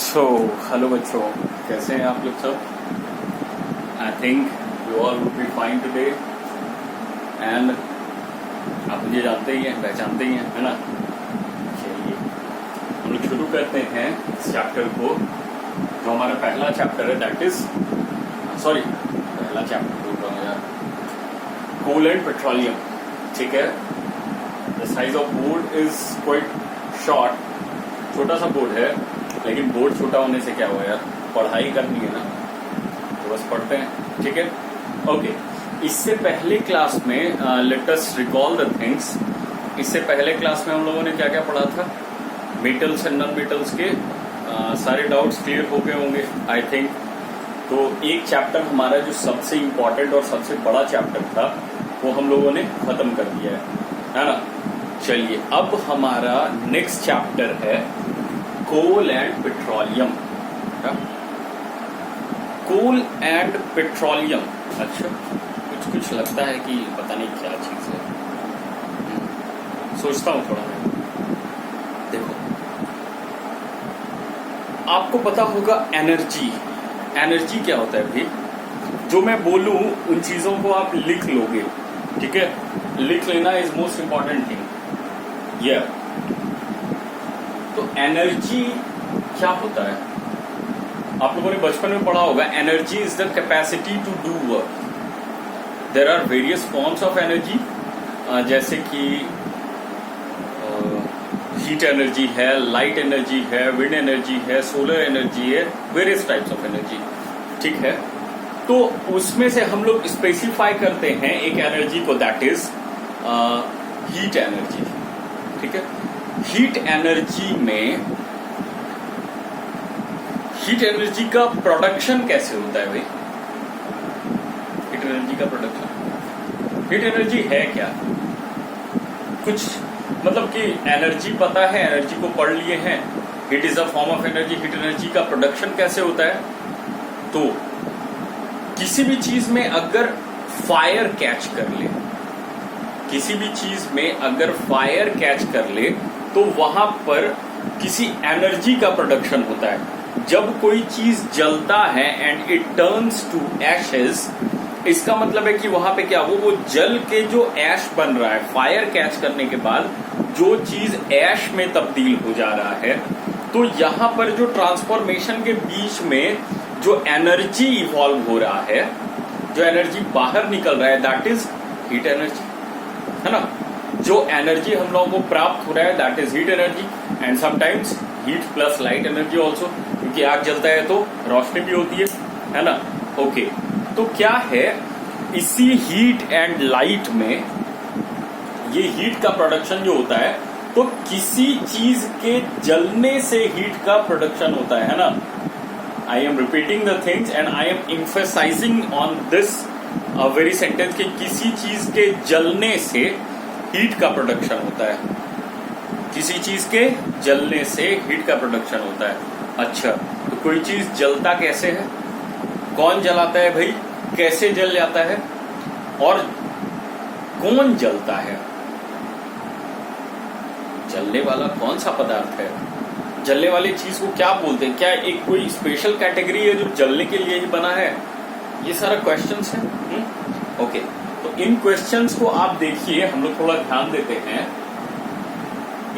So hello बच्चों, कैसे हैं आप लोग सब? I think you all would be fine today and आप मुझे जानते ही हैं, पहचानते ही हैं, है ना? चलिए हम लोग शुरू करते हैं इस चैप्टर को, जो हमारा पहला चैप्टर है, दैट इज पहला चैप्टर बोल रहा हूँ यार, कोल एंड पेट्रोलियम। ठीक है, the size of board is quite short, छोटा सा बोर्ड है, लेकिन बोर्ड छोटा होने से क्या हुआ यार, पढ़ाई करनी है ना, तो बस पढ़ते हैं। ठीक है, ओके। इससे पहले क्लास में let us recall the things. इससे पहले क्लास में हम लोगों ने क्या क्या पढ़ा था? मेटल्स एंड नॉन मेटल्स के सारे डाउट्स क्लियर हो गए होंगे आई थिंक। तो एक चैप्टर हमारा जो सबसे इम्पोर्टेंट और सबसे बड़ा चैप्टर था वो हम लोगों ने खत्म कर दिया है ना? चलिए, अब हमारा नेक्स्ट चैप्टर है coal and petroleum. Coal and petroleum, अच्छा कुछ कुछ लगता है कि पता नहीं क्या चीज है, सोचता हूं थोड़ा मैं। देखो, आपको पता होगा एनर्जी। एनर्जी क्या होता है भाई? जो मैं बोलूं उन चीजों को आप लिख लोगे, ठीक है? लिख लेना इज मोस्ट इंपॉर्टेंट थिंग। ये तो एनर्जी क्या होता है? आप लोगों ने बचपन में पढ़ा होगा, energy is the capacity to do work. There are various forms of energy, जैसे कि हीट एनर्जी है, लाइट एनर्जी है, विंड एनर्जी है, सोलर एनर्जी है, वेरियस टाइप्स ऑफ एनर्जी। ठीक है, तो उसमें से हम लोग स्पेसिफाई करते हैं एक एनर्जी को, दैट इज हीट एनर्जी। ठीक है, हीट एनर्जी में हीट एनर्जी का प्रोडक्शन कैसे होता है भाई? हीट एनर्जी का प्रोडक्शन, हीट एनर्जी है क्या? कुछ मतलब कि एनर्जी पता है, एनर्जी को पढ़ लिए हैं, heat is a form of energy. Heat energy का प्रोडक्शन कैसे होता है? तो किसी भी चीज में अगर फायर कैच कर ले, किसी भी चीज में अगर फायर कैच कर ले तो वहां पर किसी एनर्जी का प्रोडक्शन होता है। जब कोई चीज जलता है and it turns to ashes, इसका मतलब है कि वहां पे क्या, वो जल के जो ऐश बन रहा है, फायर कैच करने के बाद जो चीज ऐश में तब्दील हो जा रहा है, तो यहां पर जो ट्रांसफॉर्मेशन के बीच में जो एनर्जी इवॉल्व हो रहा है, जो एनर्जी बाहर निकल रहा है, दैट इज हीट एनर्जी, है ना? जो एनर्जी हम लोगों को प्राप्त हो रहा है, that is heat energy. And sometimes heat plus light energy also, क्योंकि आग जलता है तो रोशनी भी होती है ना? ओके, तो क्या है, इसी हीट एंड लाइट में ये हीट का प्रोडक्शन जो होता है, तो किसी चीज के जलने से हीट का प्रोडक्शन होता है ना? आई am repeating the things and I am emphasizing on this very sentence कि किसी चीज के जलने से हीट का प्रोडक्शन होता है। किसी चीज के जलने से हीट का प्रोडक्शन होता है। अच्छा, तो कोई चीज जलता कैसे है? कौन जलाता है भाई? कैसे जल जाता है? और कौन जलता है? जलने वाला कौन सा पदार्थ है? जलने वाली चीज को क्या बोलते हैं? क्या एक कोई स्पेशल कैटेगरी है जो जलने के लिए ही बना है? ये सारा क्वेश्चंस है। ओके, तो इन क्वेश्चंस को आप देखिए, हम लोग थोड़ा ध्यान देते हैं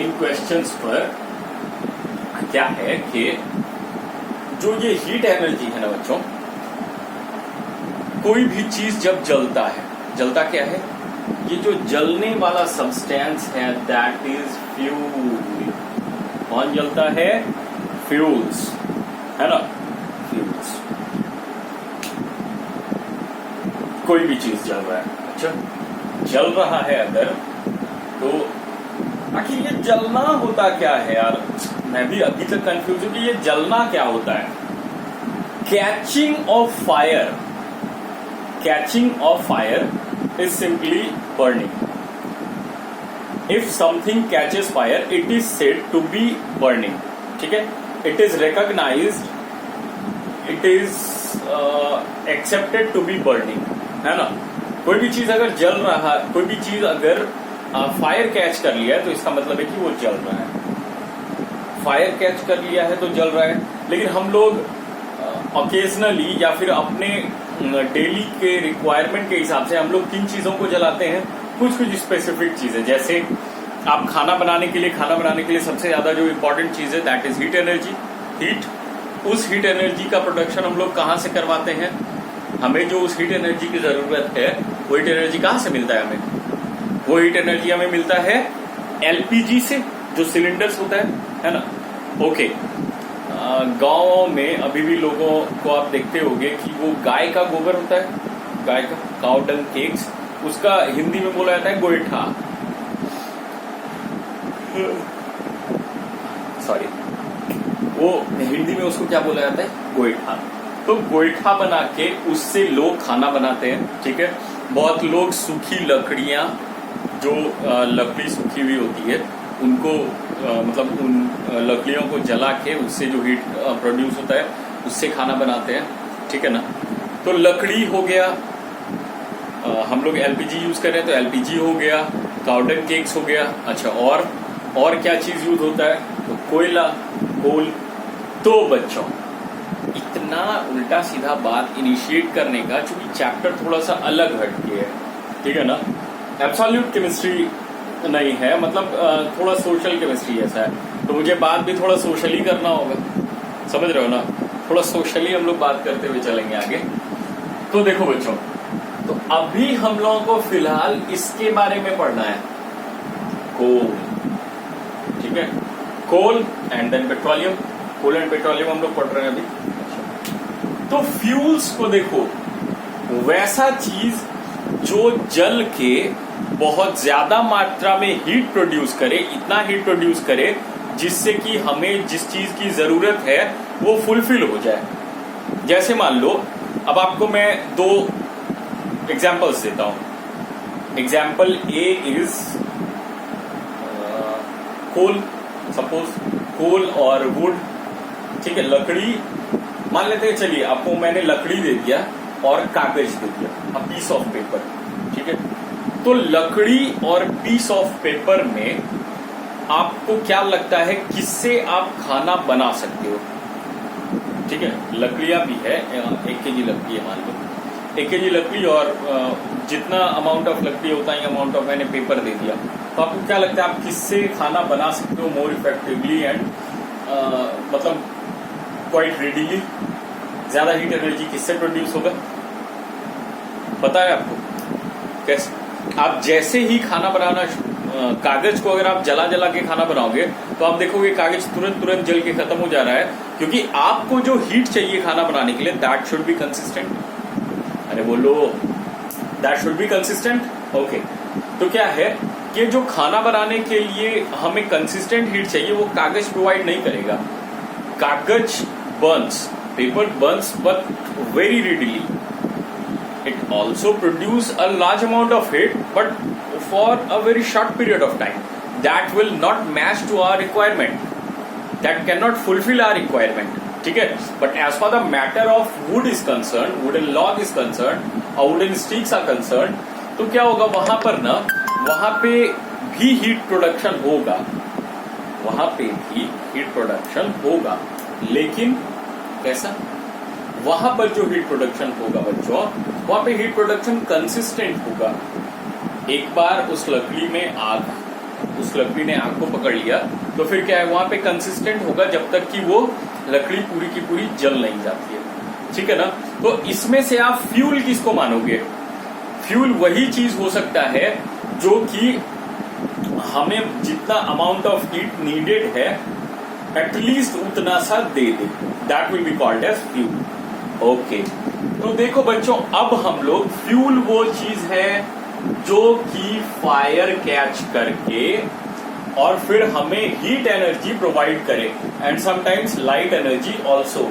इन क्वेश्चंस पर। क्या है कि जो ये हीट एनर्जी है ना बच्चों, कोई भी चीज जब जलता है, जलता क्या है? ये जो जलने वाला सब्सटेंस है, दैट इज फ्यूल। कौन जलता है? फ्यूल्स, है ना? फ्यूल्स। कोई भी चीज जल रहा है, अच्छा जल रहा है अगर, तो आखिर ये जलना होता क्या है यार? मैं भी अभी तक कंफ्यूज हूं कि ये जलना क्या होता है। Catching of fire, catching of fire is simply burning. If something catches fire, it is said to be burning. ठीक है, it is recognised, it is accepted to be burning, है ना? कोई भी चीज अगर जल रहा, कोई भी चीज अगर फायर कैच कर लिया है, तो इसका मतलब है कि वो जल रहा है। फायर कैच कर लिया है तो जल रहा है, लेकिन हम लोग ओकेजनली या फिर अपने डेली के रिक्वायरमेंट के हिसाब से हम लोग किन चीजों को जलाते हैं, कुछ कुछ स्पेसिफिक चीजें। जैसे आप खाना बनाने के लिए सबसे ज्यादा जो इम्पोर्टेंट चीज है that is heat energy, heat. उस हीट एनर्जी का प्रोडक्शन हम लोग कहाँ से करवाते हैं? हमें जो उस हीट एनर्जी की जरूरत है वो हीट एनर्जी कहाँ से मिलता है हमें? वो हीट एनर्जी हमें मिलता है एलपीजी से, जो सिलेंडर्स होता है ना। ओके, गाँव में अभी भी लोगों को आप देखते होंगे कि वो गाय का गोबर होता है, गाय का काउ डंग केक्स, उसका हिंदी में बोला जाता है गोईठा। सॉरी, वो हिंदी में उसको क्या बोला जाता है? गोईठा। तो गोईठा बना के उससे लोग खाना बनाते हैं, ठीक है। बहुत लोग सूखी लकड़ियां, जो लकड़ी सूखी हुई होती है उनको मतलब उन लकड़ियों को जला के उससे जो हीट प्रोड्यूस होता है उससे खाना बनाते हैं, ठीक है ना। तो लकड़ी हो गया, हम लोग एलपीजी यूज कर रहे हैं तो एलपीजी हो गया, काउडन केक्स हो गया। अच्छा, और क्या चीज यूज होता है? तो कोयला, कोल। तो बच्चों, इतना उल्टा सीधा बात इनिशिएट करने का, चूंकि चैप्टर थोड़ा सा अलग हटके है, ठीक है ना। एब्सोल्यूट केमिस्ट्री नहीं है, मतलब थोड़ा सोशल केमिस्ट्री ऐसा है, तो मुझे बात भी थोड़ा सोशली करना होगा, समझ रहे हो ना। थोड़ा सोशली हम लोग बात करते हुए चलेंगे आगे। तो देखो बच्चों, तो अभी हम लोगों को फिलहाल इसके बारे में पढ़ना है, कोल, ठीक है। Coal and then petroleum, coal and petroleum हम लोग पढ़ रहे हैं अभी। तो फ्यूल्स को देखो, वैसा चीज जो जल के बहुत ज्यादा मात्रा में हीट प्रोड्यूस करे, इतना हीट प्रोड्यूस करे जिससे कि हमें जिस चीज की जरूरत है वो फुलफिल हो जाए। जैसे मान लो, अब आपको मैं दो एग्जाम्पल्स देता हूं। Example A is coal, suppose coal और वुड, ठीक है, लकड़ी मान लेते हैं। चलिए, आपको मैंने लकड़ी दे दिया और कागज दे दिया, अ पीस ऑफ पेपर, ठीक है। तो लकड़ी और पीस ऑफ पेपर में आपको क्या लगता है किससे आप खाना बना सकते हो? ठीक है, लकड़ियां भी है, 1 केजी लकड़ी है मान लो, 1 केजी लकड़ी और जितना अमाउंट ऑफ लकड़ी होता है अमाउंट ऑफ मैंने पेपर दे दिया, तो आपको क्या लगता है आप किससे खाना बना सकते हो मोर इफेक्टिवली एंड मतलब क्वाइट रेडीली? ज्यादा हीट एनर्जी किससे प्रोड्यूस होगा? पता है आपको कैसे? आप जैसे ही खाना बनाना, कागज को अगर आप जला जला के खाना बनाओगे तो आप देखोगे कागज तुरंत जल के खत्म हो जा रहा है, क्योंकि आपको जो हीट चाहिए खाना बनाने के लिए दैट शुड बी कंसिस्टेंट। अरे बोलो, that should be consistent. Okay, तो क्या है कि जो खाना बनाने के लिए हमें कंसिस्टेंट हीट चाहिए वो कागज प्रोवाइड नहीं करेगा। कागज Burns, paper Burns but very readily. It also produce a large amount of heat, but for a very short period of time. That will not match to our requirement. That cannot fulfill our requirement. ठीक है? But as far the matter of wood is concerned, wooden log is concerned, or wooden sticks are concerned, तो क्या होगा वहां पर ना, वहां पे भी हीट प्रोडक्शन होगा, वहां पे भी हीट प्रोडक्शन होगा, लेकिन कैसा? वहां पर जो हीट प्रोडक्शन होगा बच्चों, वहां पे हीट प्रोडक्शन कंसिस्टेंट होगा। एक बार उस लकड़ी ने आग को पकड़ लिया तो फिर क्या है, वहां पे कंसिस्टेंट होगा जब तक कि वो लकड़ी पूरी की पूरी जल नहीं जाती है, ठीक है ना। तो इसमें से आप फ्यूल किसको मानोगे? फ्यूल वही चीज हो सकता है जो कि हमें जितना अमाउंट ऑफ हीट नीडेड है एटलीस्ट उतना सा दे दे, that will be called as fuel. Okay, तो देखो बच्चों, अब हम लोग फ्यूल वो चीज है जो कि फायर कैच करके और फिर हमें हीट एनर्जी प्रोवाइड करे and sometimes light energy also.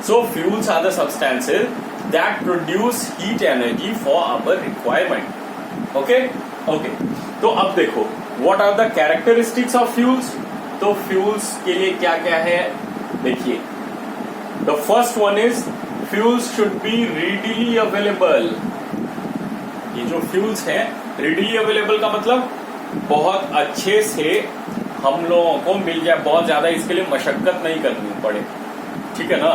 So fuels are the substances that produce heat energy for our requirement. Okay, तो अब देखो, what are the characteristics of fuels? तो फ्यूल्स के लिए क्या क्या है देखिए, the first one is fuels should be readily available. ये जो फ्यूल्स हैं readily अवेलेबल का मतलब बहुत अच्छे से हम लोगों को मिल जाए, बहुत ज्यादा इसके लिए मशक्कत नहीं करनी पड़े, ठीक है ना,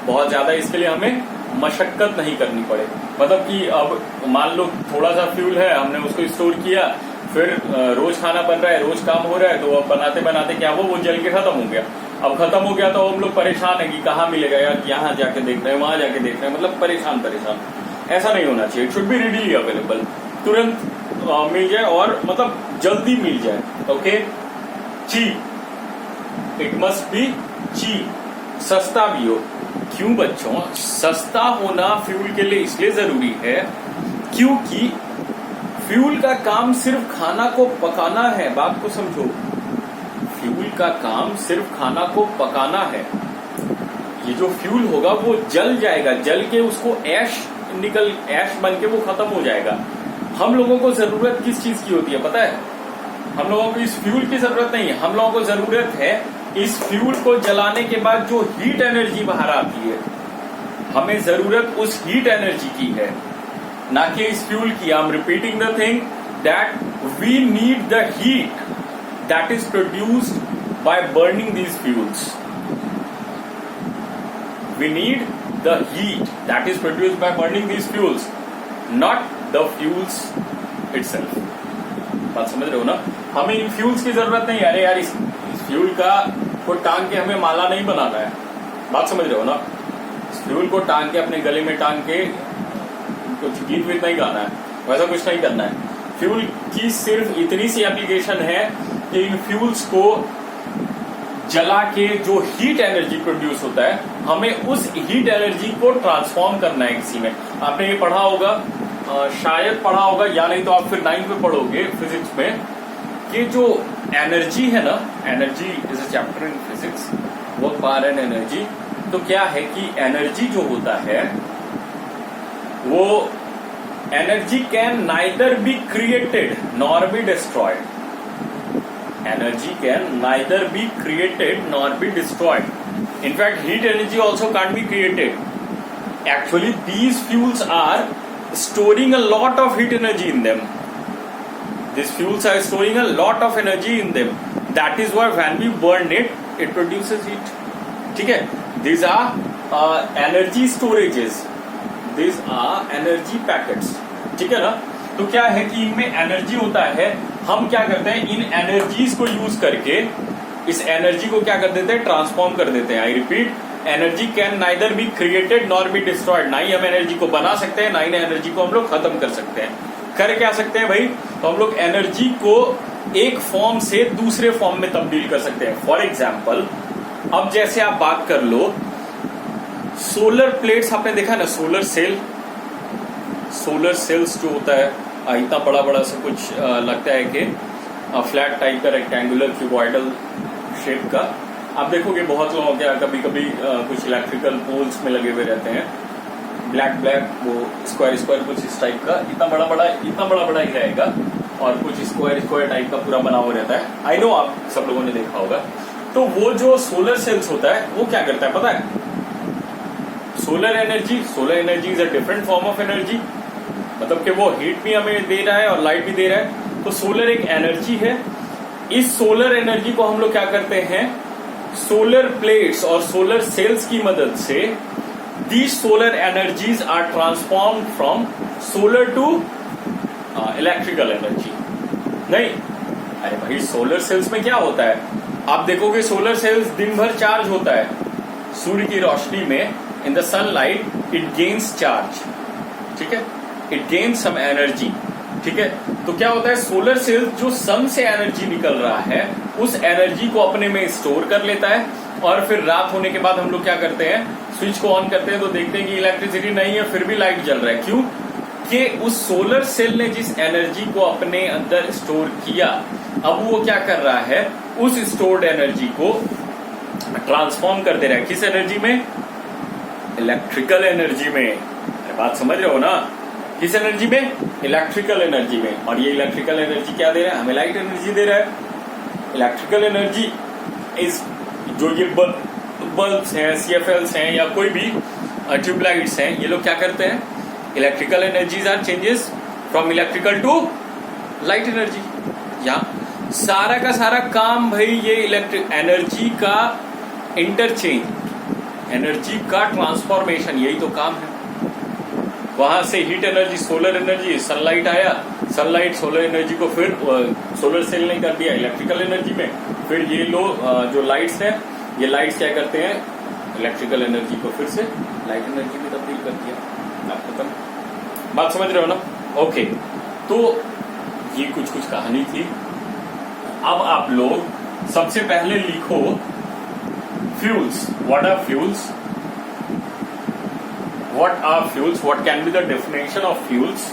बहुत ज्यादा इसके लिए हमें मशक्कत नहीं करनी पड़े। मतलब कि अब मान लो थोड़ा सा फ्यूल है, हमने उसको स्टोर किया, फिर रोज खाना बन रहा है, रोज काम हो रहा है, तो अब बनाते बनाते क्या वो जल के खत्म हो गया। अब खत्म हो गया तो हम लोग परेशान है कि कहाँ मिलेगा यार, यहाँ जाके देख रहे हैं, वहां जाके देख रहे हैं, मतलब परेशान। ऐसा नहीं होना चाहिए। It should be readily available, तुरंत मिल जाए और मतलब जल्दी मिल जाए। Okay, cheap, it must be cheap, सस्ता भी हो। क्यों बच्चों, सस्ता होना फ्यूल के लिए इसलिए जरूरी है क्योंकि फ्यूल का काम सिर्फ खाना को पकाना है। बात को समझो, फ्यूल का काम सिर्फ खाना को पकाना है। ये जो फ्यूल होगा वो जल जाएगा, जल के उसको ऐश बन के वो खत्म हो जाएगा। हम लोगों को जरूरत किस चीज की होती है पता है? हम लोगों को इस फ्यूल की जरूरत नहीं है, हम लोगों को जरूरत है इस फ्यूल को जलाने के बाद जो हीट एनर्जी बाहर आती है, हमें जरूरत उस हीट एनर्जी की है, ना कि इस फ्यूल की। I am repeating the thing that we need the heat that is produced by burning these fuels. We need the heat that is produced by burning these fuels, not the fuels itself. बात समझ रहे हो ना? हमें इन fuels की जरूरत नहीं। अरे यार इस फ्यूल का को टांग के हमें माला नहीं बनाना है। बात समझ रहे हो ना? इस फ्यूल को टांग के अपने गले में टांग के कुछ गीत वीत नहीं गाना है, वैसा कुछ नहीं करना है। फ्यूल की सिर्फ इतनी सी एप्लीकेशन है कि इन फ्यूल्स को जला के जो हीट एनर्जी प्रोड्यूस होता है, हमें उस हीट एनर्जी को ट्रांसफॉर्म करना है किसी में। आपने ये पढ़ा होगा, शायद पढ़ा होगा, या नहीं तो आप फिर 9th में पढ़ोगे फिजिक्स में, कि जो एनर्जी है ना, energy is a chapter in physics, work power and energy. तो क्या है कि एनर्जी जो होता है वो energy can neither be created nor be destroyed. Energy can neither be created nor be destroyed. In fact, heat energy also can't be created. Actually, these fuels are storing a lot of heat energy in them. These fuels are storing a lot of energy in them. That is why when we burn it, it produces heat. ठीक है? These are energy storages. These are energy packets. ठीक है ना? तो क्या है कि इनमें एनर्जी होता है। हम क्या करते हैं, इन एनर्जीज को यूज करके इस एनर्जी को क्या कर देते हैं, ट्रांसफॉर्म कर देते हैं। I repeat, energy can neither be created nor be destroyed. ना ही हम एनर्जी को बना सकते हैं, ना ही एनर्जी को हम लोग खत्म कर सकते हैं। कर क्या सकते हैं भाई? तो हम लोग एनर्जी को एक फॉर्म से दूसरे फॉर्म में तब्दील कर सकते हैं। फॉर एग्जाम्पल, अब जैसे आप बात कर लो, सोलर प्लेट्स आपने देखा ना, सोलर सेल, सोलर सेल्स जो होता है इतना बड़ा बड़ा सा कुछ लगता है कि फ्लैट टाइप का रेक्टेंगुलर क्यूबॉइडल शेप का। आप देखोगे बहुत लोगों के कभी कभी कुछ इलेक्ट्रिकल पोल्स में लगे हुए रहते हैं, ब्लैक वो स्क्वायर कुछ इस टाइप का, इतना बड़ा बड़ा ही रहेगा और कुछ स्क्वायर टाइप का पूरा बना हुआ रहता है। आई नो आप सब लोगों ने देखा होगा। तो वो जो सोलर सेल्स होता है वो क्या करता है पता है? Solar energy is a different form of energy, मतलब कि वो हीट भी हमें दे रहा है और लाइट भी दे रहा है। तो सोलर एक एनर्जी है। इस सोलर एनर्जी को हम लोग क्या करते हैं, सोलर प्लेट्स और सोलर सेल्स की मदद से these solar energies are transformed from solar to electrical energy. नहीं, अरे भाई सोलर सेल्स में क्या होता है, आप देखोगे सोलर सेल्स दिन भर चार्ज होता है। सूर्य की रोशनी में, in the sunlight it gains charge, ठीक है, इट गेन्स सम एनर्जी। ठीक है, तो क्या होता है, सोलर सेल जो सन से एनर्जी निकल रहा है उस एनर्जी को अपने में स्टोर कर लेता है और फिर रात होने के बाद हम लोग क्या करते हैं, स्विच को ऑन करते हैं तो देखते हैं कि इलेक्ट्रिसिटी नहीं है, फिर भी लाइट जल रहा है। क्यों? कि उस सोलर सेल ने जिस एनर्जी को अपने अंदर स्टोर किया, अब वो क्या कर रहा है, उस स्टोर्ड एनर्जी को ट्रांसफॉर्म कर दे रहा है। किस एनर्जी में? इलेक्ट्रिकल एनर्जी में। बात समझ रहे हो ना? किस एनर्जी में? इलेक्ट्रिकल एनर्जी में। और ये इलेक्ट्रिकल एनर्जी क्या दे रहा है? हमें लाइट एनर्जी दे रहा है। इलेक्ट्रिकल एनर्जी इस जो ये बल्ब्स हैं, CFLs हैं या कोई भी ट्यूबलाइट्स हैं, ये लोग क्या करते हैं, electrical energies are changes from electrical to light energy. यहाँ सारा का सारा काम भाई ये इलेक्ट्रिक एनर्जी का इंटरचेंज, एनर्जी का ट्रांसफॉर्मेशन, यही तो काम है। वहां से heat energy, solar energy, sunlight आया, सनलाइट सोलर एनर्जी को फिर सोलर सेल ने कर दिया इलेक्ट्रिकल एनर्जी में, फिर ये जो लाइट्स हैं, ये लाइट्स क्या करते हैं, इलेक्ट्रिकल एनर्जी को फिर से लाइट एनर्जी में तब्दील कर दिया। आप खत्म, बात समझ रहे हो ना? ओके, तो ये कुछ कहानी थी। अब आप लोग सबसे पहले लिखो fuels. What are fuels? What are fuels? What can be the definition of fuels?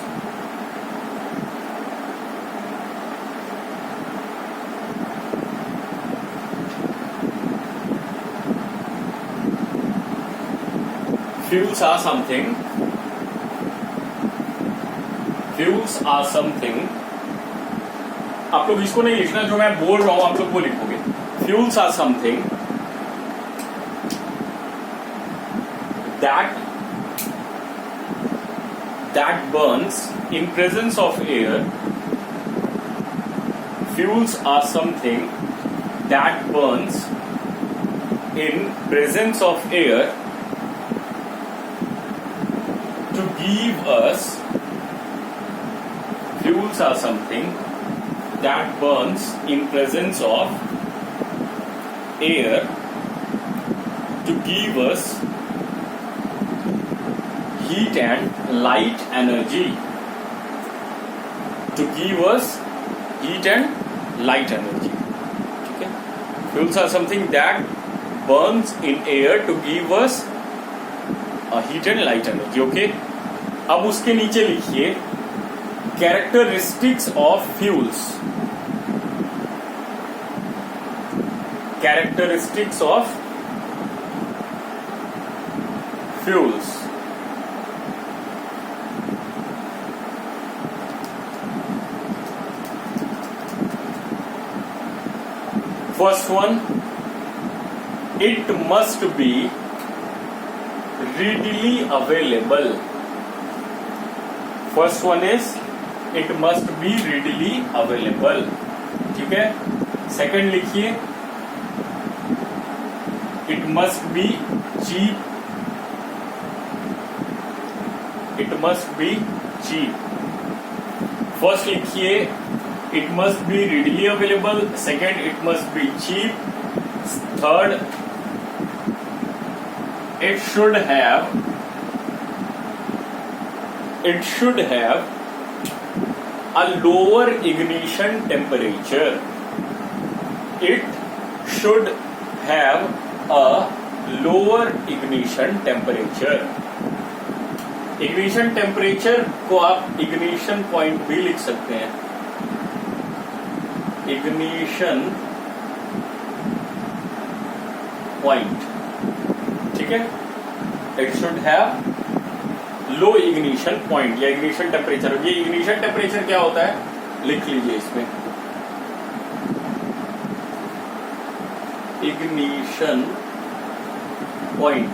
Fuels are something. Fuels are something. आप लोग इसको नहीं लिखना, जो मैं बोल रहा हूं आप लोग वो लिखोगे। Fuels are something that burns in presence of air. Fuels are something that burns in presence of air to give us. Fuels are something that burns in presence of air to give us heat and light energy. To give us heat and light energy. Okay? Fuels are something that burns in air to give us heat and light energy. Okay? अब उसके नीचे लिखिए characteristics of fuels. Characteristics of fuels. First one, it must be readily available. First one is it must be readily available. ठीक है? Second लिखिए it must be cheap. It must be cheap. First लिखिए it must be readily available. Second, it must be cheap. Third, it should have a lower ignition temperature. It should have a lower ignition temperature. Ignition temperature को आप ignition point भी लिख सकते हैं। Ignition point, ठीक है? It should have low ignition point या ignition temperature। ये ignition temperature क्या होता है, लिख लीजिए इसमें। Ignition point,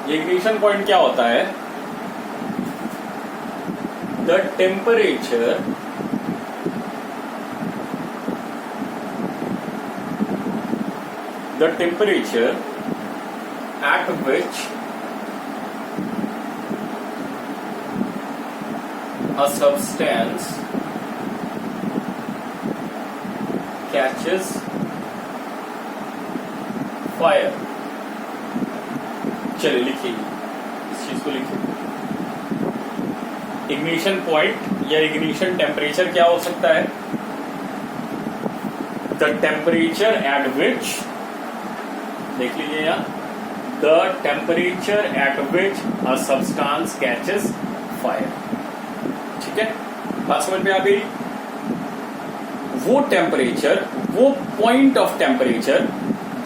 ये ignition point क्या होता है? The temperature at which a substance catches fire. चलिए लिखिए, इस चीज को लिखिए। इग्निशन पॉइंट या इग्निशन टेम्परेचर क्या हो सकता है? द टेम्परेचर एट विच, देख लीजिए यहाँ, the temperature at which a substance catches fire. ठीक है, बात समझ में आ गई? वो टेम्परेचर, वो पॉइंट ऑफ टेम्परेचर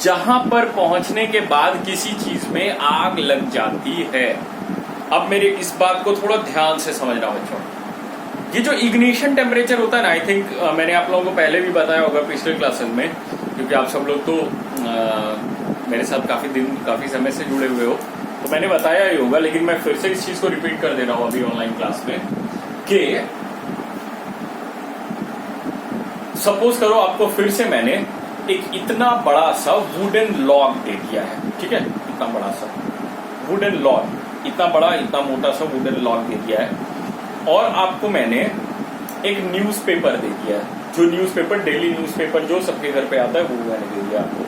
जहां पर पहुंचने के बाद किसी चीज में आग लग जाती है। अब मेरे इस बात को थोड़ा ध्यान से समझना बच्चों, ये जो इग्निशन टेम्परेचर होता है ना, आई थिंक मैंने आप लोगों को पहले भी बताया होगा पिछले क्लासेस में, क्योंकि आप सब लोग तो मेरे साथ काफी समय से जुड़े हुए हो, तो मैंने बताया ही होगा, लेकिन मैं फिर से इस चीज को रिपीट कर दे रहा हूं अभी ऑनलाइन क्लास में, कि सपोज करो आपको फिर से मैंने एक इतना बड़ा सा वुडन लॉग दे दिया है, ठीक है, इतना बड़ा सा वुडन लॉग, इतना बड़ा इतना मोटा सा वुडन लॉग दे दिया है, और आपको मैंने एक न्यूज़पेपर दे दिया है, जो न्यूज़पेपर डेली न्यूज़पेपर जो सबके घर पे आता है वो मैंने दे दिया आपको।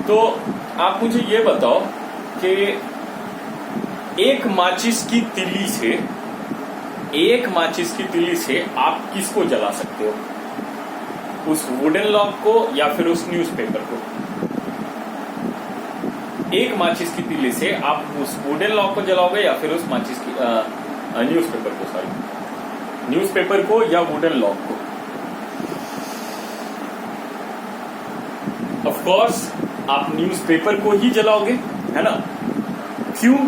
तो आप मुझे ये बताओ कि एक माचिस की तिल्ली से आप किसको जला सकते हो, उस वुडन लॉग को या फिर उस न्यूज़पेपर को? एक माचिस की तिल्ली से आप उस वुडन लॉग को जलाओगे या फिर उस माचिस की न्यूज़पेपर को या वुडन लॉग को? ऑफ कोर्स आप न्यूज़पेपर को ही जलाओगे, है ना? क्यों?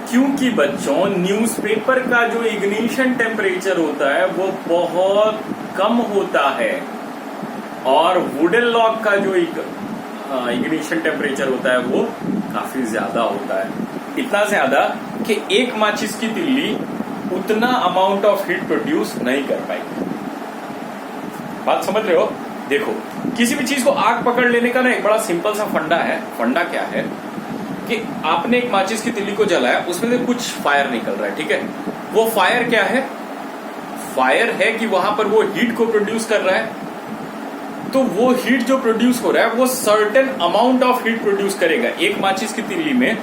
क्योंकि बच्चों न्यूज़पेपर का जो इग्निशन टेम्परेचर होता है वो बहुत कम होता है, और वुडन लॉग का जो इग्निशन टेम्परेचर होता है वो काफी ज्यादा होता है, इतना ज्यादा कि एक माचिस की तिल्ली उतना अमाउंट ऑफ हीट प्रोड्यूस नहीं कर पाएगी। बात समझ रहे हो? देखो, किसी भी चीज को आग पकड़ लेने का ना एक बड़ा सिंपल सा फंडा है। फंडा क्या है कि आपने एक माचिस की तिल्ली को जलाया, उसमें से कुछ फायर निकल रहा है, ठीक है? वो फायर क्या है? फायर है कि वहां पर वो हीट को प्रोड्यूस कर रहा है, तो वो हीट जो प्रोड्यूस हो रहा है वो certain amount of heat produce करेगा। एक माचिस की तिल्ली में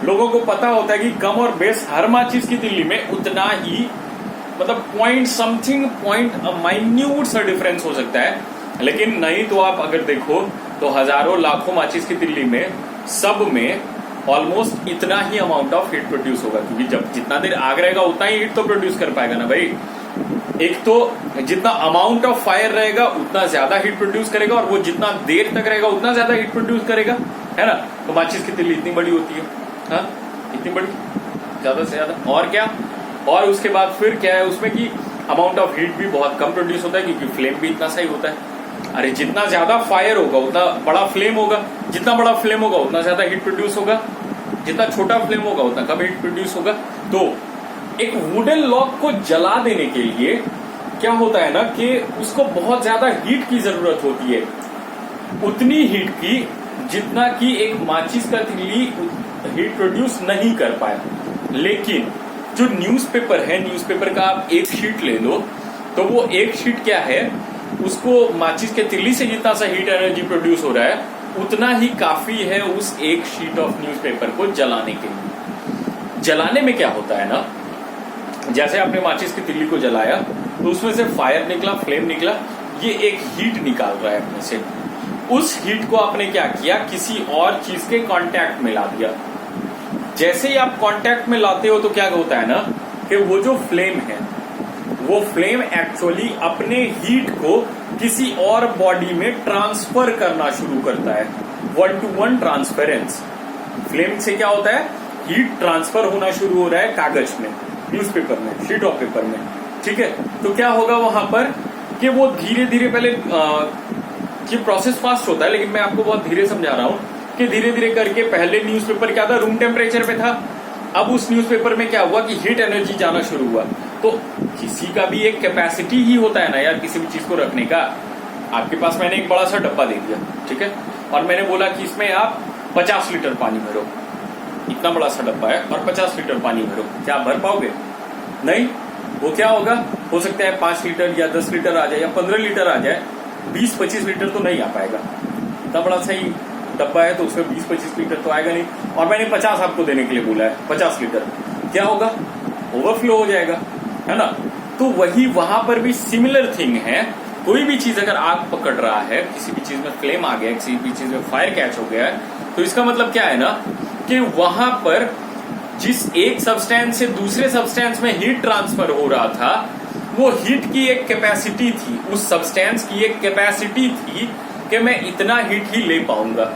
लोगों को पता होता है कि कम और बेस हर माचिस की तिल्ली में उतना ही, मतलब पॉइंट माइन्यूट सा डिफरेंस हो सकता है, लेकिन नहीं तो आप अगर देखो तो हजारों लाखों माचिस की तिल्ली में सब में ऑलमोस्ट इतना ही अमाउंट ऑफ हीट प्रोड्यूस होगा, क्योंकि जब जितना देर आग रहेगा उतना ही हीट तो प्रोड्यूस कर पाएगा ना भाई। एक तो जितना अमाउंट ऑफ फायर रहेगा उतना ज्यादा हीट प्रोड्यूस करेगा, और वो जितना देर तक रहेगा उतना ज्यादा हीट प्रोड्यूस करेगा, है ना? तो माचिस की तिल्ली इतनी बड़ी होती है, हाँ, इतनी बड़ी, ज्यादा से ज्यादा। और क्या? और उसके बाद फिर क्या है उसमें कि अमाउंट ऑफ हीट भी बहुत कम प्रोड्यूस होता है, क्योंकि फ्लेम भी इतना सही होता है। अरे जितना ज्यादा फायर होगा उतना बड़ा फ्लेम होगा, जितना बड़ा फ्लेम होगा उतना ज्यादा हीट प्रोड्यूस होगा, जितना छोटा फ्लेम होगा उतना कम हीट प्रोड्यूस होगा। तो एक वुडन लॉग को जला देने के लिए क्या होता है ना कि उसको बहुत ज्यादा हीट की जरूरत होती है, उतनी हीट की जितना कि एक माचिस का तिल्ली हीट प्रोड्यूस नहीं कर पाया। लेकिन जो न्यूज़पेपर है, न्यूज़पेपर का आप एक शीट ले लो, तो वो एक शीट क्या है, उसको माचिस के तिल्ली से जितना सा हीट एनर्जी प्रोड्यूस हो रहा है उतना ही काफी है उस एक शीट ऑफ न्यूज़पेपर को जलाने के लिए। जलाने में क्या होता है ना, जैसे आपने माचिस की तिल्ली को जलाया तो उसमें से फायर निकला, फ्लेम निकला, ये एक हीट निकाल रहा है अपने से। उस हीट को आपने क्या किया, किसी और चीज के कांटेक्ट में ला दिया। जैसे ही आप कांटेक्ट में लाते हो तो क्या होता है ना कि वो जो फ्लेम है वो फ्लेम एक्चुअली अपने हीट को किसी और बॉडी में ट्रांसफर करना शुरू करता है। 1-to-1 transference. फ्लेम से क्या होता है, हीट ट्रांसफर होना शुरू हो रहा है कागज में, न्यूज़पेपर में, शीट ऑफ पेपर में, ठीक है? तो क्या होगा वहां पर कि वो धीरे धीरे, पहले ये प्रोसेस फास्ट होता है लेकिन मैं आपको बहुत धीरे समझा रहा हूं कि धीरे धीरे करके पहले न्यूज़पेपर क्या था, रूम टेम्परेचर पे था। अब उस न्यूज़पेपर में क्या हुआ कि हीट एनर्जी जाना शुरू हुआ। तो किसी का भी एक कैपेसिटी ही होता है ना यार, किसी भी चीज को रखने का। आपके पास मैंने एक बड़ा सा डब्बा दे दिया, ठीक है, और मैंने बोला कि इसमें आप 50 लीटर पानी भरो। इतना बड़ा सा डब्बा है और 50 लीटर पानी भरो, क्या भर पाओगे? नहीं। वो क्या होगा, हो सकता है 5 लीटर या 10 लीटर आ जाए या 15 लीटर आ जाए, 20-25 लीटर तो नहीं आ पाएगा। इतना बड़ा सा ही डब्बा है तो उसमें 20-25 लीटर तो आएगा नहीं। और मैंने 50 आपको देने के लिए बोला है, 50 लीटर, क्या होगा, ओवरफ्लो हो जाएगा, है ना? तो वही वहां पर भी सिमिलर थिंग है। कोई भी चीज अगर आग पकड़ रहा है, किसी भी चीज में फ्लेम आ गया, किसी भी चीज में फायर कैच हो गया है, तो इसका मतलब क्या है ना कि वहां पर जिस एक सब्सटेंस से दूसरे सब्सटेंस में हीट ट्रांसफर हो रहा था, वो हीट की एक कैपेसिटी थी, उस सब्सटेंस की एक कैपेसिटी थी कि मैं इतना हीट ही ले पाऊंगा।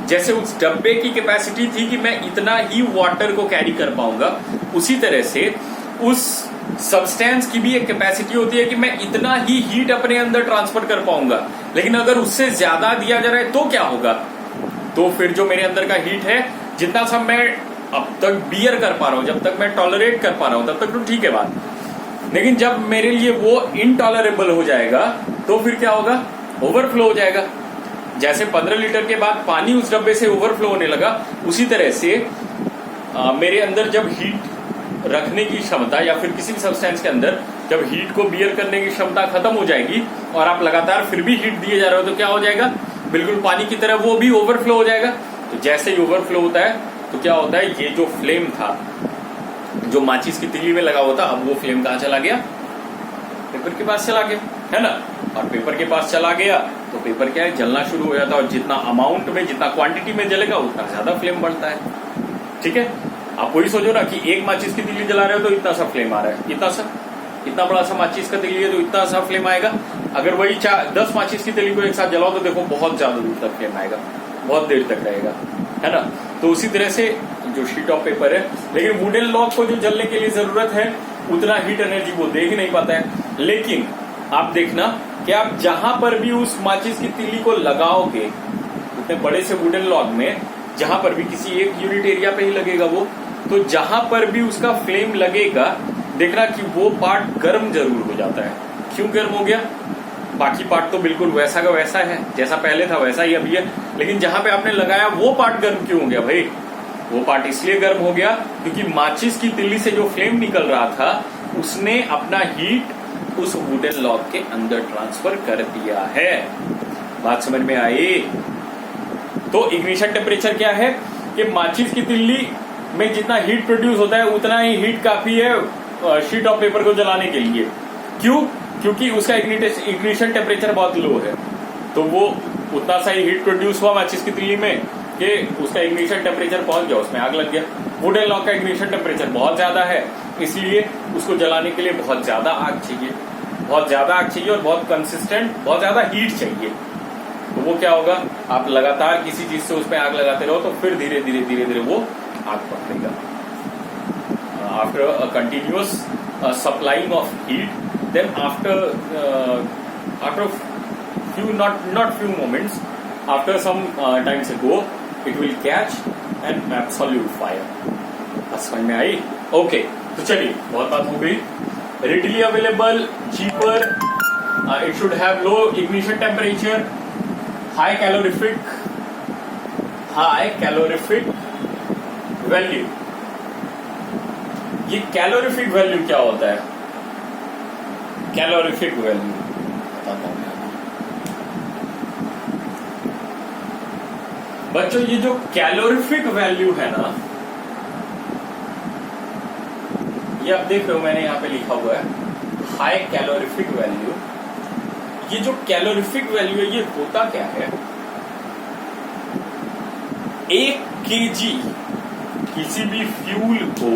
जैसे उस डब्बे की कैपेसिटी थी कि मैं इतना ही वाटर को कैरी कर पाऊंगा, उसी तरह से उस सब्सटेंस की भी एक कैपेसिटी होती है कि मैं इतना ही हीट अपने अंदर ट्रांसफर कर पाऊंगा। लेकिन अगर उससे ज्यादा दिया जा रहा है तो क्या होगा, तो फिर जो मेरे अंदर का हीट है, जितना सा मैं अब तक बियर कर पा रहा हूं, जब तक मैं टॉलरेट कर पा रहा हूं तब तक तो ठीक है बात, लेकिन जब मेरे लिए वो इनटॉलरेबल हो जाएगा तो फिर क्या होगा, ओवरफ्लो हो जाएगा। जैसे 15 लीटर के बाद पानी उस डब्बे से ओवरफ्लो होने लगा, उसी तरह से मेरे अंदर जब हीट रखने की क्षमता या फिर किसी भी सब्सटेंस के अंदर जब हीट को बियर करने की क्षमता खत्म हो जाएगी और आप लगातार फिर भी हीट दिए जा रहे हो, तो क्या हो जाएगा, बिल्कुल पानी की तरह वो भी ओवरफ्लो हो जाएगा। तो जैसे ही ओवरफ्लो होता है तो क्या होता है, ये जो फ्लेम था जो माचिस की तिल्ली में लगा हुआ था, अब वो फ्लेम कहाँ चला गया, पेपर के पास चला गया, है ना। और पेपर के पास चला गया तो पेपर क्या है, जलना शुरू हो जाता है, और जितना अमाउंट में जितना क्वांटिटी में जलेगा उतना ज्यादा फ्लेम बढ़ता है। ठीक है, आप वही सोचो ना कि एक माचिस की तिल्ली जला रहे हो तो इतना सा फ्लेम आ रहा है, इतना बड़ा सा माचिस का तिल्ली है तो इतना सा फ्लेम आएगा। अगर वही 10 माचिस की तिल्ली को एक साथ जलाओ तो देखो बहुत ज्यादा दूर तक फ्लेम आएगा, बहुत देर तक रहेगा, है ना। तो उसी तरह से जो शीट ऑफ पेपर है, लेकिन वुडन लॉग को जो जलने के लिए जरूरत है उतना हीट एनर्जी वो दे ही नहीं पाता है। लेकिन आप देखना कि आप जहां पर भी उस माचिस की तिल्ली को लगाओगे उतने बड़े से वुडन लॉग में, जहां पर भी किसी एक यूनिट एरिया पे ही लगेगा वो, तो जहां पर भी उसका फ्लेम लगेगा देखना कि वो पार्ट गर्म जरूर हो जाता है। क्यों गर्म हो गया, बाकी पार्ट तो बिल्कुल वैसा का वैसा है, जैसा पहले था वैसा ही अभी है, लेकिन जहां पे आपने लगाया वो पार्ट गर्म क्यों हो गया भाई, वो पार्ट इसलिए गर्म हो गया क्योंकि माचिस की तिल्ली से जो फ्लेम निकल रहा था उसने अपना हीट उस वुडन लॉग के अंदर ट्रांसफर कर दिया है। बात समझ में आई। तो इग्निशन टेम्परेचर क्या है कि माचिस की तिल्ली में जितना हीट प्रोड्यूस होता है उतना ही हीट काफी है शीट ऑफ पेपर को जलाने के लिए। क्यों, क्योंकि उसका इग्निशन टेम्परेचर बहुत लो है, तो वो उतना सा ही हीट प्रोड्यूस हुआ माचिस की तिल्ली में कि उसका इग्निशन टेम्परेचर पहुंच गया, उसमें आग लग गया। वुडन लॉग का इग्निशन टेम्परेचर बहुत ज्यादा है, इसलिए उसको जलाने के लिए बहुत ज्यादा आग चाहिए, बहुत ज्यादा आग चाहिए और बहुत कंसिस्टेंट, बहुत ज्यादा हीट चाहिए। तो वो क्या होगा, आप लगातार किसी चीज से उसमें आग लगाते रहो तो फिर धीरे धीरे वो आग पकड़ेगा। After a continuous supplying of heat, then after few not few moments, after some times ago it will catch an absolute fire। समझ में आई। ओके, तो चलिए बहुत बात हो गई। readily available, cheaper, it should have low ignition temperature, high calorific value। ये calorific value क्या होता है, कैलोरिफिक वैल्यू बताता हूं बच्चों। ये जो कैलोरिफिक वैल्यू है ना, ये आप देख रहे हो मैंने यहां पे लिखा हुआ है हाई कैलोरिफिक वैल्यू। ये जो कैलोरिफिक वैल्यू है ये होता क्या है, 1 kg किसी भी फ्यूल को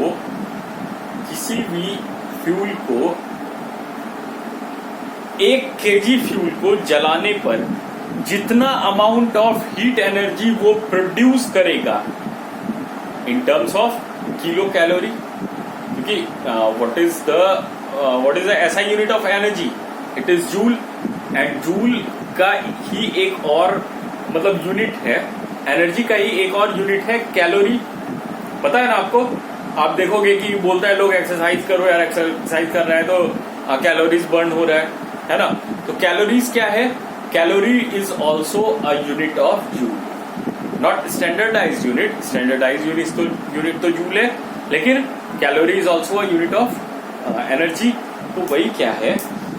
1 kg फ्यूल को जलाने पर जितना अमाउंट ऑफ हीट एनर्जी वो प्रोड्यूस करेगा in terms of kilo calorie, क्योंकि व्हाट इज द ऐसा unit of energy, it is joule, and joule का ही एक और मतलब यूनिट है, एनर्जी का ही एक और यूनिट है कैलोरी। पता है ना आपको, आप देखोगे कि बोलता है लोग एक्सरसाइज करो यार, एक्सरसाइज कर रहा है तो कैलोरीज बर्न हो रहा है ना। तो कैलोरीज क्या है, calorie is also a unit of joule, not standardize unit. Standardize unit तो जूल है, लेकिन calorie is also a unit of energy. तो वही क्या है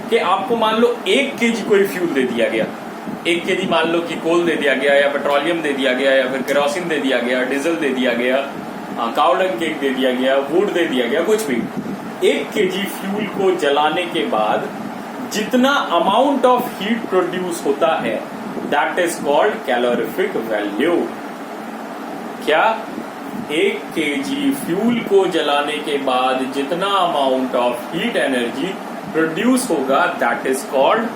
कि आपको मान लो 1 kg कोई फ्यूल दे दिया गया, 1 kg मान लो कि कोल दे दिया गया या पेट्रोलियम दे दिया गया या फिर केरोसिन दे दिया गया, डीजल दे दिया गया, काउडंग केक दे दिया गया, वुड दे दिया गया, कुछ भी। 1 kg फ्यूल को जलाने के बाद जितना अमाउंट ऑफ हीट प्रोड्यूस होता है that is called calorific value. क्या, 1 kg फ्यूल को जलाने के बाद जितना amount of heat energy produce होगा that is called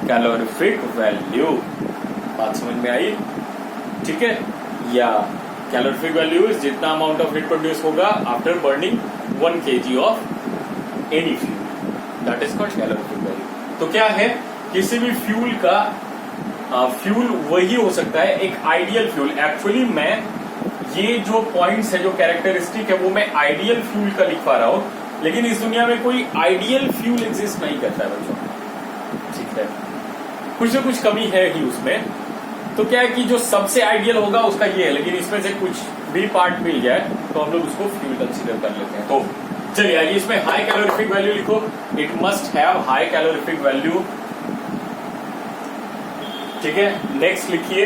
calorific value. बात समझ में आई, ठीक है। या कैलोरिफिक वैल्यू इज जितना अमाउंट ऑफ हीट प्रोड्यूस होगा after burning 1 kg of any fuel, that is called calorific value. तो क्या है, किसी भी फ्यूल का फ्यूल वही हो सकता है एक आइडियल फ्यूल। एक्चुअली मैं ये जो पॉइंट्स है, जो कैरेक्टरिस्टिक है, वो मैं आइडियल फ्यूल का लिख पा रहा हूं, लेकिन इस दुनिया में कोई आइडियल फ्यूल एग्जिस्ट नहीं करता है बच्चों, ठीक है। कुछ ना कुछ कमी है ही उसमें, तो क्या है कि जो सबसे आइडियल होगा उसका ये है, लेकिन इसमें से कुछ भी पार्ट मिल जाए तो हम लोग उसको फ्यूल कंसीडर कर लेते हैं। तो चलिए आइए इसमें हाई कैलोरीफिक वैल्यू लिखो। It must have high calorific value. ठीक है, नेक्स्ट लिखिए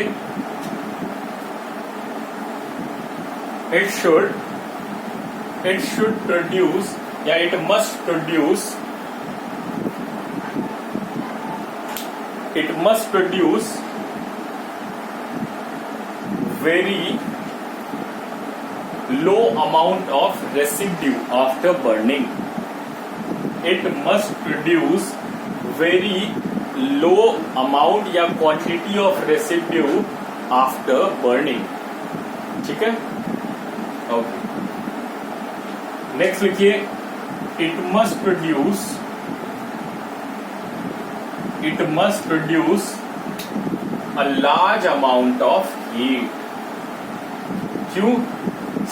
इट शुड प्रोड्यूस या it must produce very low amount of residue after burning. It must produce very low amount या quantity of residue after burning. ठीक है, okay. Next लिखिए it must produce a large amount of heat. क्यों?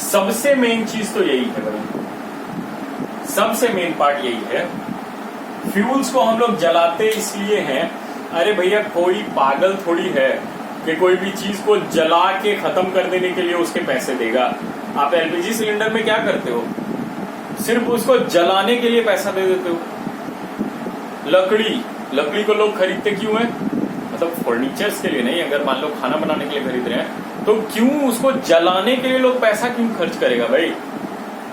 सबसे main चीज तो यही है भाई, सबसे मेन पार्ट यही है। फ्यूल्स को हम लोग जलाते इसलिए हैं, अरे भैया कोई पागल थोड़ी है कि कोई भी चीज को जला के खत्म कर देने के लिए उसके पैसे देगा। आप एलपीजी सिलेंडर में क्या करते हो? सिर्फ उसको जलाने के लिए पैसा दे देते हो। लकड़ी को लोग खरीदते क्यों है? मतलब फर्नीचर्स के लिए नहीं, अगर मान लो खाना बनाने के लिए खरीद रहे हैं तो क्यों उसको जलाने के लिए लोग पैसा क्यों खर्च करेगा भाई?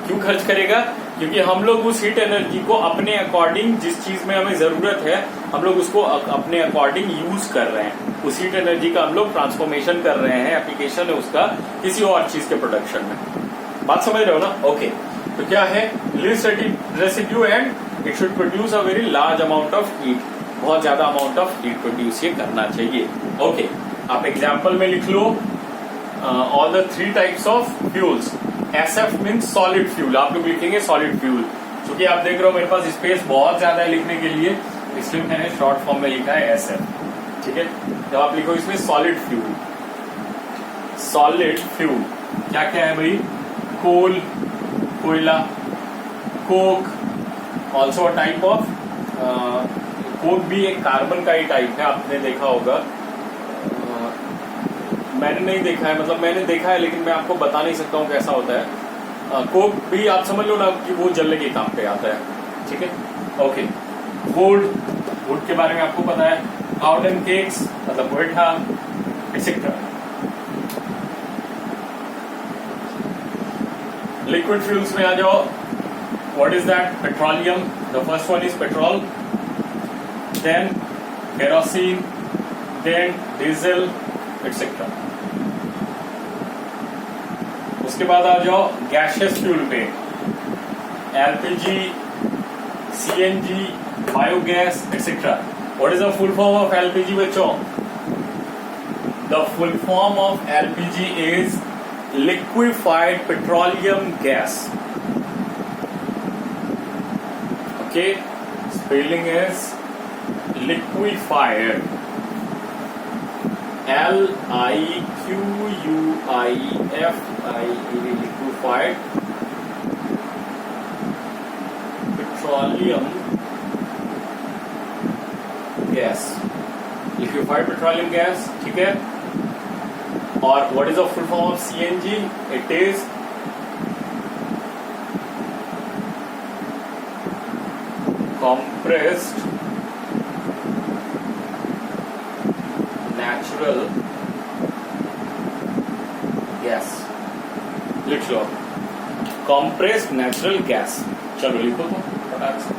क्यों खर्च करेगा? क्योंकि हम लोग उस हीट एनर्जी को अपने अकॉर्डिंग, जिस चीज में हमें जरूरत है हम लोग उसको अपने अकॉर्डिंग यूज कर रहे हैं। उस हीट एनर्जी का हम लोग ट्रांसफॉर्मेशन कर रहे हैं, एप्लीकेशन है उसका किसी और चीज के प्रोडक्शन में। बात समझ रहे हो ना? ओके, तो क्या है? Least residue and it should produce a very large amount of heat. बहुत ज्यादा अमाउंट ऑफ हीट प्रोड्यूस ये करना चाहिए। ओके, आप एग्जाम्पल में लिख लो all the 3 types of fuels. SF means solid fuel, आप लोग लिखेंगे सॉलिड फ्यूल। क्योंकि आप देख रहे हो मेरे पास स्पेस बहुत ज्यादा है लिखने के लिए, इसलिए मैंने शॉर्ट फॉर्म में लिखा है SF। ठीक है, जब आप लिखो इसमें सॉलिड फ्यूल क्या क्या है भाई? कोयला, Coke, also type of Coke भी एक कार्बन का ही टाइप है, आपने देखा होगा। मैंने नहीं देखा है, मतलब मैंने देखा है लेकिन मैं आपको बता नहीं सकता हूँ कैसा होता है। कोक भी आप समझ लो ना कि वो जलने के काम पे आता है। ठीक है, ओके। वुड के बारे में आपको पता है, पाउडर केक्स मतलब गोईठा एक्सेट्रा। लिक्विड फ्यूल्स में आ जाओ। What is that? Petroleum, the first one is petrol, then kerosene, then diesel etcetera. उसके बाद आ जाओ गैशियस फ्यूल पे, LPG, CNG, biogas etcetera. What is the full form of LPG बच्चों? The full form of LPG is liquefied petroleum gas. Okay, spelling is liquefied, LIQUIFIED, liquefied petroleum gas, liquefied petroleum gas। ठीक है, और what is the full form of CNG? It is compressed natural gas। लिख लो, compressed natural gas। चलो लिखो तो फटाक से।